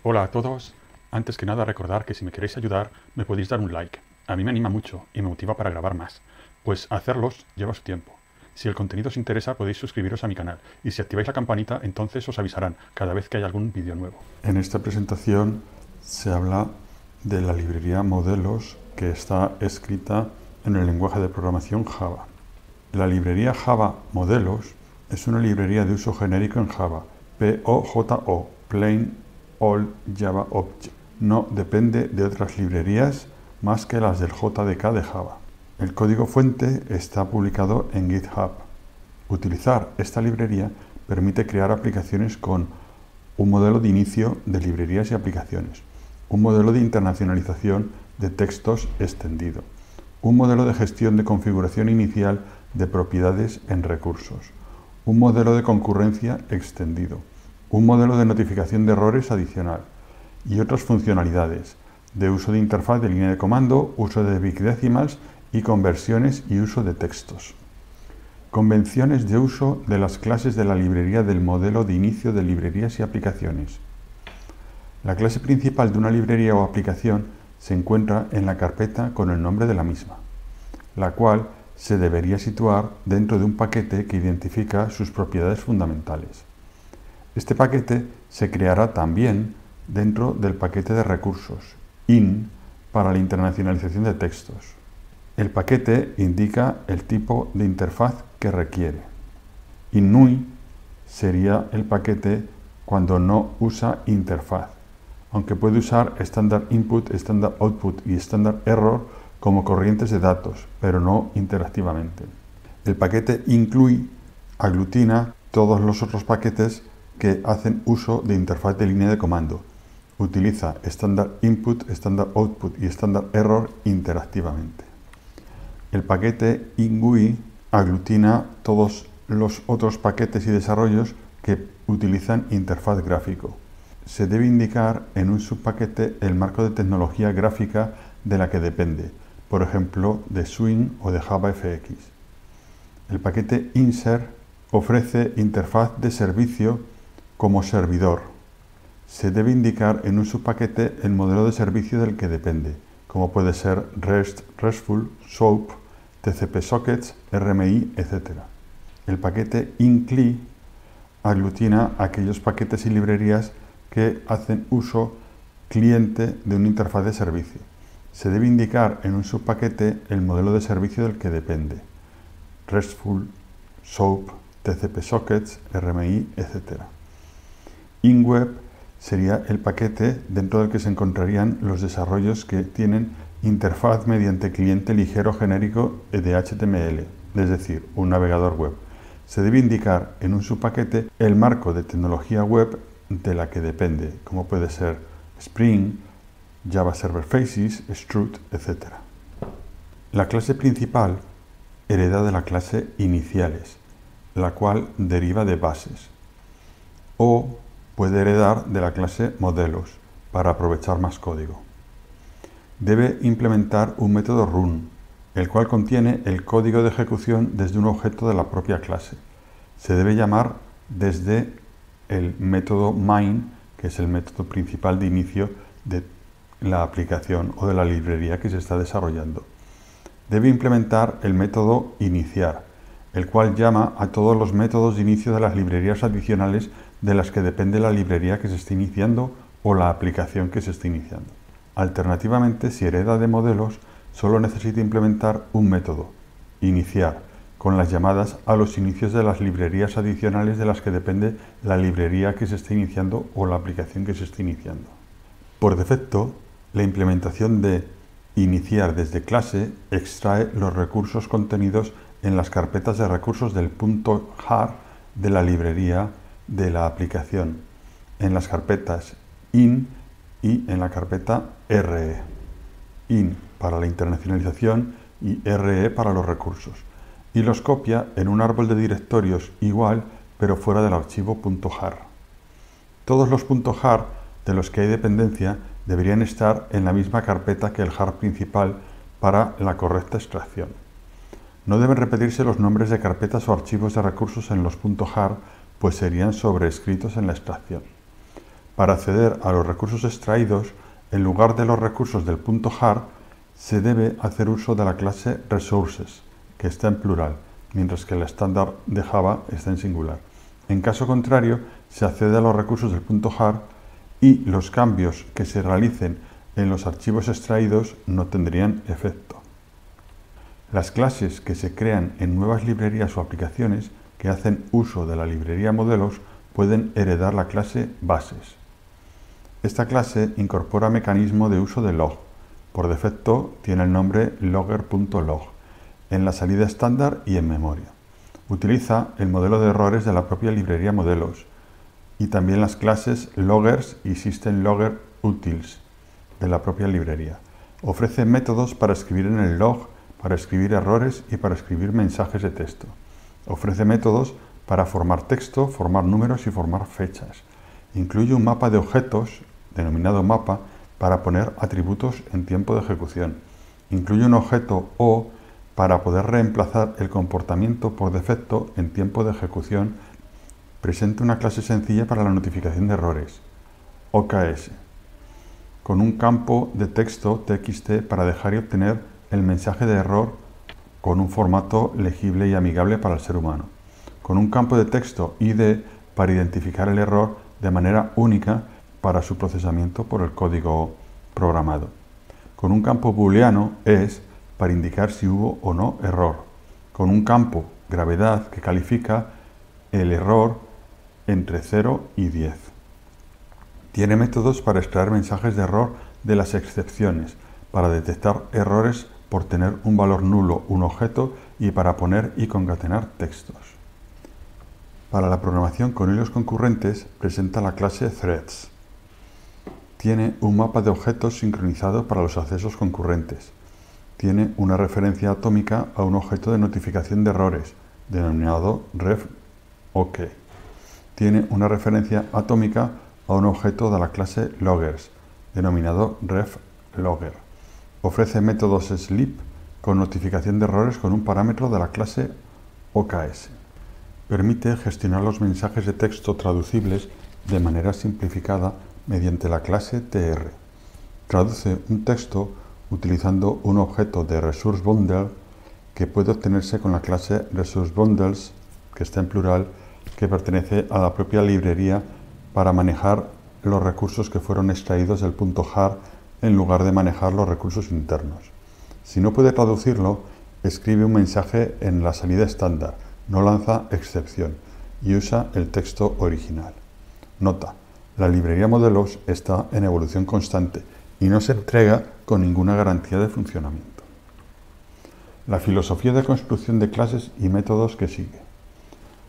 Hola a todos. Antes que nada recordar que si me queréis ayudar me podéis dar un like. A mí me anima mucho y me motiva para grabar más. Pues hacerlos lleva su tiempo. Si el contenido os interesa podéis suscribiros a mi canal y si activáis la campanita entonces os avisarán cada vez que haya algún vídeo nuevo. En esta presentación se habla de la librería Modelos que está escrita en el lenguaje de programación Java. La librería Java Modelos es una librería de uso genérico en Java, POJO, Plain Old Java Object. No depende de otras librerías más que las del JDK de Java. El código fuente está publicado en GitHub. Utilizar esta librería permite crear aplicaciones con un modelo de inicio de librerías y aplicaciones, un modelo de internacionalización de textos extendido, un modelo de gestión de configuración inicial de propiedades en recursos, un modelo de concurrencia extendido, un modelo de notificación de errores adicional y otras funcionalidades de uso de interfaz de línea de comando, uso de bigdecimals y conversiones y uso de textos. Convenciones de uso de las clases de la librería del modelo de inicio de librerías y aplicaciones. La clase principal de una librería o aplicación se encuentra en la carpeta con el nombre de la misma, la cual se debería situar dentro de un paquete que identifica sus propiedades fundamentales. Este paquete se creará también dentro del paquete de recursos, in, para la internacionalización de textos. El paquete indica el tipo de interfaz que requiere. Inui sería el paquete cuando no usa interfaz, aunque puede usar Standard Input, Standard Output y Standard Error como corrientes de datos, pero no interactivamente. El paquete include aglutina todos los otros paquetes que hacen uso de interfaz de línea de comando. Utiliza Standard Input, Standard Output y Standard Error interactivamente. El paquete ingui aglutina todos los otros paquetes y desarrollos que utilizan interfaz gráfico. Se debe indicar en un subpaquete el marco de tecnología gráfica de la que depende, por ejemplo, de Swing o de JavaFX. El paquete insert ofrece interfaz de servicio como servidor. Se debe indicar en un subpaquete el modelo de servicio del que depende, como puede ser REST, RESTful, SOAP, TCP Sockets, RMI, etc. El paquete incli aglutina aquellos paquetes y librerías que hacen uso cliente de una interfaz de servicio. Se debe indicar en un subpaquete el modelo de servicio del que depende, RESTful, SOAP, TCP Sockets, RMI, etc. InWeb sería el paquete dentro del que se encontrarían los desarrollos que tienen interfaz mediante cliente ligero genérico de HTML, es decir, un navegador web. Se debe indicar en un subpaquete el marco de tecnología web de la que depende, como puede ser Spring, Java Server Faces, Strut, etc. La clase principal hereda de la clase iniciales, la cual deriva de bases, o puede heredar de la clase modelos para aprovechar más código. Debe implementar un método run, el cual contiene el código de ejecución desde un objeto de la propia clase. Se debe llamar desde el método main, que es el método principal de inicio de la aplicación o de la librería que se está desarrollando. Debe implementar el método iniciar, el cual llama a todos los métodos de inicio de las librerías adicionales de las que depende la librería que se está iniciando o la aplicación que se está iniciando. Alternativamente, si hereda de modelos, solo necesita implementar un método, iniciar, con las llamadas a los inicios de las librerías adicionales de las que depende la librería que se está iniciando o la aplicación que se está iniciando. Por defecto, la implementación de iniciar desde clase extrae los recursos contenidos en las carpetas de recursos del punto .jar de la librería de la aplicación, en las carpetas in y en la carpeta RE. In para la internacionalización y RE para los recursos. Y los copia en un árbol de directorios igual, pero fuera del archivo .jar. Todos los .jar de los que hay dependencia deberían estar en la misma carpeta que el jar principal para la correcta extracción. No deben repetirse los nombres de carpetas o archivos de recursos en los .jar, pues serían sobreescritos en la extracción. Para acceder a los recursos extraídos, en lugar de los recursos del .jar, se debe hacer uso de la clase resources, que está en plural, mientras que el estándar de Java está en singular. En caso contrario, se accede a los recursos del .jar y los cambios que se realicen en los archivos extraídos no tendrían efecto. Las clases que se crean en nuevas librerías o aplicaciones que hacen uso de la librería modelos pueden heredar la clase bases. Esta clase incorpora mecanismo de uso de log. Por defecto tiene el nombre logger.log en la salida estándar y en memoria. Utiliza el modelo de errores de la propia librería modelos y también las clases loggers y systemlogger.utils de la propia librería. Ofrece métodos para escribir en el log, para escribir errores y para escribir mensajes de texto. Ofrece métodos para formar texto, formar números y formar fechas. Incluye un mapa de objetos, denominado mapa, para poner atributos en tiempo de ejecución. Incluye un objeto O para poder reemplazar el comportamiento por defecto en tiempo de ejecución. Presenta una clase sencilla para la notificación de errores, OKS, con un campo de texto TXT para dejar y obtener el mensaje de error con un formato legible y amigable para el ser humano, con un campo de texto ID para identificar el error de manera única para su procesamiento por el código programado, con un campo booleano ES para indicar si hubo o no error, con un campo gravedad que califica el error entre 0 y 10. Tiene métodos para extraer mensajes de error de las excepciones, para detectar errores por tener un valor nulo un objeto y para poner y concatenar textos. Para la programación con hilos concurrentes presenta la clase threads. Tiene un mapa de objetos sincronizado para los accesos concurrentes. Tiene una referencia atómica a un objeto de notificación de errores, denominado ref.ok. Tiene una referencia atómica a un objeto de la clase loggers, denominado ref.logger. Ofrece métodos sleep con notificación de errores con un parámetro de la clase OKS. Permite gestionar los mensajes de texto traducibles de manera simplificada mediante la clase TR. Traduce un texto utilizando un objeto de resource bundle que puede obtenerse con la clase resource bundles, que está en plural, que pertenece a la propia librería para manejar los recursos que fueron extraídos del .jar en lugar de manejar los recursos internos. Si no puede traducirlo, escribe un mensaje en la salida estándar, no lanza excepción y usa el texto original. Nota: la librería modelos está en evolución constante y no se entrega con ninguna garantía de funcionamiento. La filosofía de construcción de clases y métodos que sigue.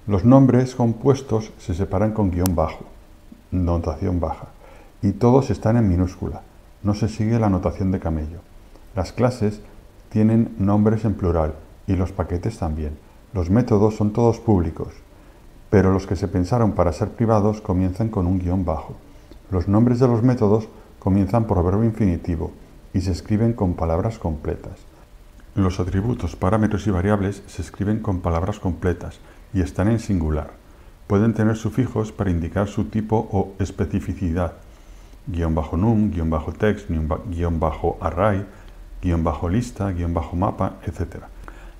Los nombres compuestos se separan con guión bajo, notación baja, y todos están en minúscula. No se sigue la notación de camello. Las clases tienen nombres en plural y los paquetes también. Los métodos son todos públicos, pero los que se pensaron para ser privados comienzan con un guión bajo. Los nombres de los métodos comienzan por verbo infinitivo y se escriben con palabras completas. Los atributos, parámetros y variables se escriben con palabras completas y están en singular. Pueden tener sufijos para indicar su tipo o especificidad. --num, --text, --array, --lista, --mapa, etc.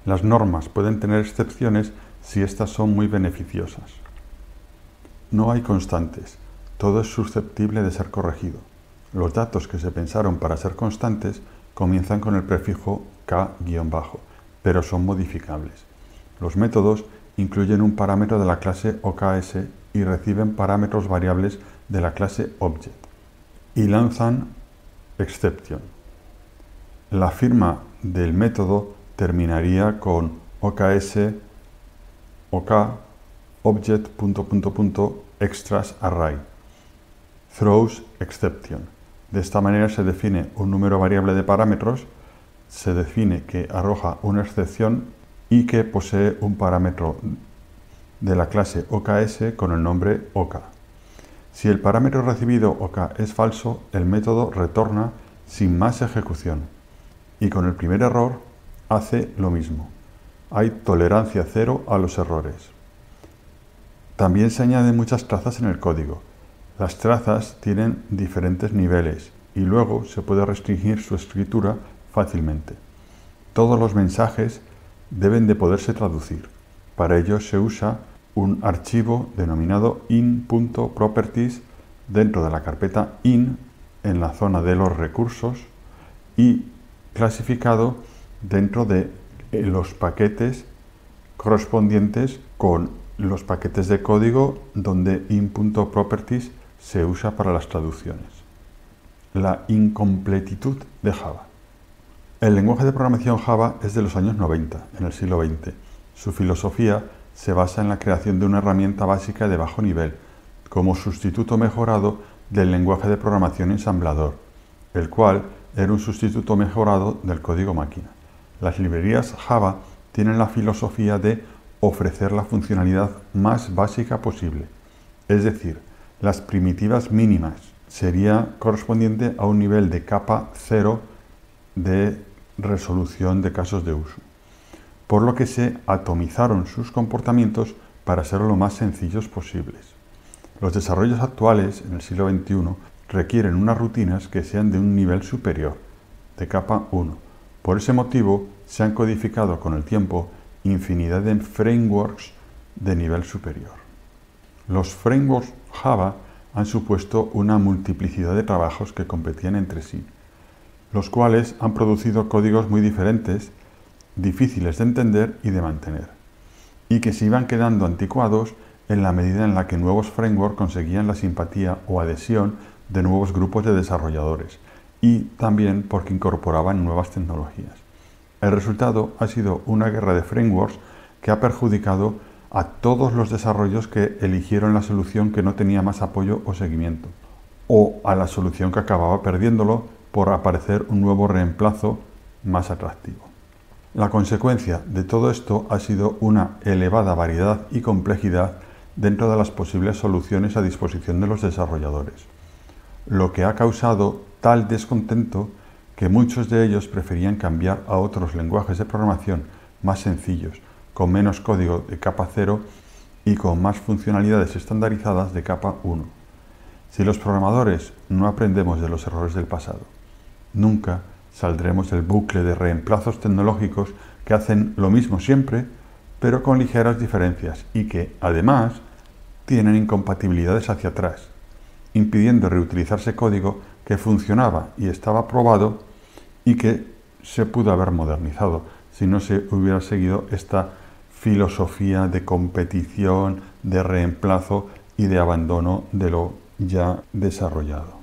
Las normas pueden tener excepciones si estas son muy beneficiosas. No hay constantes, todo es susceptible de ser corregido. Los datos que se pensaron para ser constantes comienzan con el prefijo k-, pero son modificables. Los métodos incluyen un parámetro de la clase OKS y reciben parámetros variables de la clase Object. Y lanzan exception. La firma del método terminaría con OKS OK object ... extras array throws exception. De esta manera se define un número variable de parámetros, se define que arroja una excepción y que posee un parámetro de la clase OKS con el nombre OK. Si el parámetro recibido OK es falso, el método retorna sin más ejecución. Y con el primer error hace lo mismo. Hay tolerancia cero a los errores. También se añaden muchas trazas en el código. Las trazas tienen diferentes niveles y luego se puede restringir su escritura fácilmente. Todos los mensajes deben de poderse traducir. Para ello se usa un archivo denominado in.properties dentro de la carpeta in en la zona de los recursos y clasificado dentro de los paquetes correspondientes con los paquetes de código donde in.properties se usa para las traducciones. La incompletitud de Java. El lenguaje de programación Java es de los años 90, en el siglo XX. Su filosofía se basa en la creación de una herramienta básica de bajo nivel, como sustituto mejorado del lenguaje de programación ensamblador, el cual era un sustituto mejorado del código máquina. Las librerías Java tienen la filosofía de ofrecer la funcionalidad más básica posible, es decir, las primitivas mínimas sería correspondiente a un nivel de capa 0 de resolución de casos de uso, por lo que se atomizaron sus comportamientos para ser lo más sencillos posibles. Los desarrollos actuales, en el siglo XXI, requieren unas rutinas que sean de un nivel superior, de capa 1. Por ese motivo, se han codificado con el tiempo infinidad de frameworks de nivel superior. Los frameworks Java han supuesto una multiplicidad de trabajos que competían entre sí, los cuales han producido códigos muy diferentes, difíciles de entender y de mantener, y que se iban quedando anticuados en la medida en la que nuevos frameworks conseguían la simpatía o adhesión de nuevos grupos de desarrolladores, y también porque incorporaban nuevas tecnologías. El resultado ha sido una guerra de frameworks que ha perjudicado a todos los desarrollos que eligieron la solución que no tenía más apoyo o seguimiento, o a la solución que acababa perdiéndolo por aparecer un nuevo reemplazo más atractivo. La consecuencia de todo esto ha sido una elevada variedad y complejidad dentro de las posibles soluciones a disposición de los desarrolladores, lo que ha causado tal descontento que muchos de ellos preferían cambiar a otros lenguajes de programación más sencillos, con menos código de capa 0 y con más funcionalidades estandarizadas de capa 1. Si los programadores no aprendemos de los errores del pasado, nunca saldremos del bucle de reemplazos tecnológicos que hacen lo mismo siempre, pero con ligeras diferencias y que, además, tienen incompatibilidades hacia atrás, impidiendo reutilizarse código que funcionaba y estaba probado y que se pudo haber modernizado si no se hubiera seguido esta filosofía de competición, de reemplazo y de abandono de lo ya desarrollado.